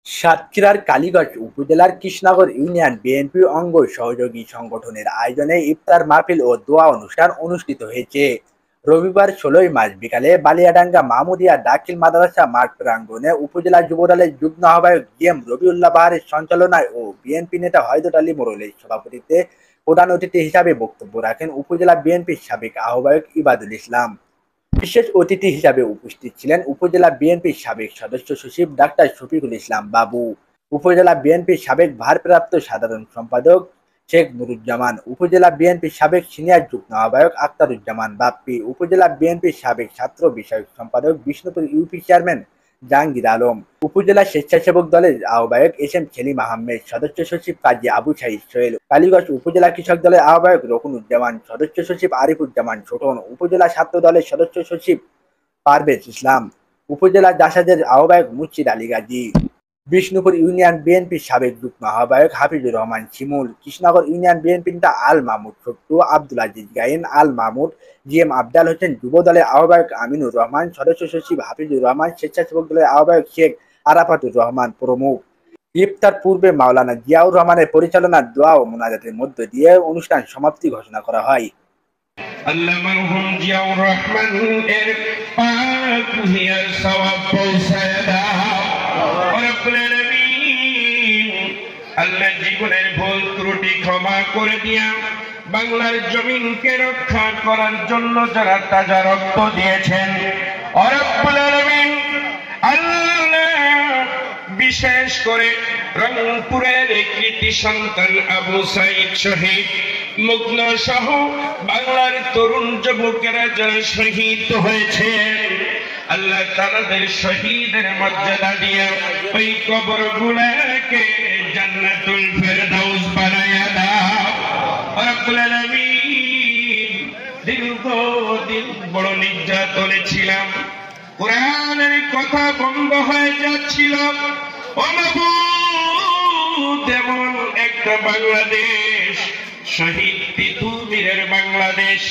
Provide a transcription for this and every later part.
সাতক্ষীরার কালীগঞ্জ উপজেলার Krishnanagar union BNP অঙ্গ সহযোগী সংগঠনের আয়োজনে ইফতার মাহফিল ও দোয়া অনুষ্ঠান অনুষ্ঠিত হয়েছে। রবিবার ১৬ মার্চ বিকালে বালিয়াডাঙ্গা মামুদিয়া দাখিল মাদ্রাসা মাঠ প্রাঙ্গণে উপজেলা যুবদলের যুগ্ম আহ্বায়ক জিএম রবিউল্লাহ বাহারের সঞ্চালনায় ও বিএনপি নেতা হযরত আলী মোড়লের সভাপতিত্বে প্রধান অতিথি হিসাবে বক্তব্য রাখেন উপজেলা বিএনপির সাবেক আহ্বায়ক ইবাদুল ইসলাম। বিশেষ অতিথি হিসাবে উপস্থিত ছিলেন উপজেলা বিএনপির সাবেক সদস্য সচিব ডাক্তার শফিকুল ইসলাম বাবু, উপজেলা বিএনপির সাবেক ভারপ্রাপ্ত সাধারণ সম্পাদক শেখ নুরুজ্জামান, উপজেলা বিএনপির সাবেক সিনিয়র যুগ্ম আহ্বায়ক আখতারুজ্জামান বাপ্পি, উপজেলা বিএনপির সাবেক ছাত্র বিষয়ক সম্পাদক বিষ্ণুপুর ইউপি চেয়ারম্যান জাহাঙ্গীর আলম, উপজেলা স্বেচ্ছাসেবক দলের আহ্বায়ক এস এম সেলিম আহমেদ, সদস্য সচিব কাজী আবু সাইদ সোহেল, কালীগঞ্জ উপজেলা কৃষক দলের আহ্বায়ক রকুনুজ্জামান, সদস্য সচিব আরিফুজ্জামান ছোটন, উপজেলা ছাত্র দলের সদস্য সচিব পারভেজ ইসলাম, উপজেলা জাসাজের আহ্বায়ক মুর্শিদ আলী গাজী, বিষ্ণুপুর ইউনিয়ন বিএনপির সাবেক যুগ্ম আহ্বায়ক হাফিজুর রহমান শিমুল, কৃষ্ণনগর ইউনিয়ন বিএনপির নেতা আল মাহমুদ ছোট্টু, আব্দুল আজিজ গায়েন, আল মাহমুদ, জিএম আফজাল হোসেন, যুব দলের আহ্বায়ক আমিনুর রহমান, সদস্য সচিব হাফিজুর রহমান, স্বেচ্ছাসেবক দলের আহ্বায়ক শেখ আরাফাতুর রহমান প্রমুখ। ইফতার পূর্বে মাওলানা জিয়াউর রহমানের পরিচালনার দোয়া ও মোনাজাতের মধ্য দিয়ে অনুষ্ঠান সমাপ্তি ঘোষণা করা হয়। আল্লাহ মরহুম জিয়াউর রহমান এর পাক রুহির সওয়াব পৌঁছায় দাও রব্বুল আলামিন। আল্লাহ জীবনের ভুল ত্রুটি ক্ষমা করে দিয়া বাংলার জমিনকে রক্ষা করার জন্য যারা তাজা রক্ত দিয়েছেন রব্বুল আলামিন, আল্লাহ বিশেষ করে রংপুরের কৃতি সন্তান আবু সাইদ শহীদ মুগ্ন সহ বাংলার তরুণ যুবকেরা যারা শহীদ হয়েছে আল্লাহ তাদের শহীদের মর্যাদা দিয়ে ওই কবরগুলোকে জান্নাতুল ফেরদাউস বানায়া দাও রব্বুল আলামিন। দীর্ঘদিন বড় নির্যাতনে ছিলাম, কোরআনের কথা বন্ধ হয়ে যাচ্ছিল। ও মাবুদ, এমন একটা বাংলাদেশ, শহীদ তিতুমীরের বাংলাদেশ,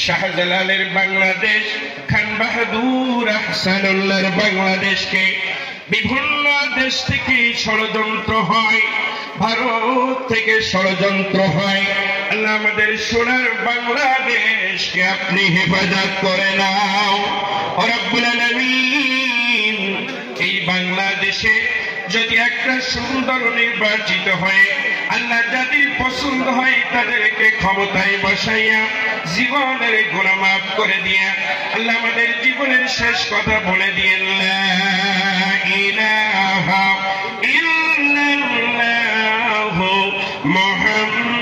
শাহজালালের বাংলাদেশ, খান বাহাদুর আহসানুল্লাহর বাংলাদেশকে বিভিন্ন দেশ থেকে ষড়যন্ত্র হয়, ভারত থেকে ষড়যন্ত্র হয়, আল্লাহ আমাদের সোনার বাংলাদেশকে আপনি হেফাজত করে নাও রব্বুল আলামিন। এই বাংলাদেশে যদি একটা সুন্দর নির্বাচিত হয়, আল্লাহ যাদের পছন্দ হয় তাদেরকে ক্ষমতায় বসাইয়া জীবনের গুনাহ মাফ করে দিয়া আল্লাহ আমাদের জীবনের শেষ কথা বলে দিয়ে লা ইলাহা ইল্লাল্লাহু মুহাম্মাদুর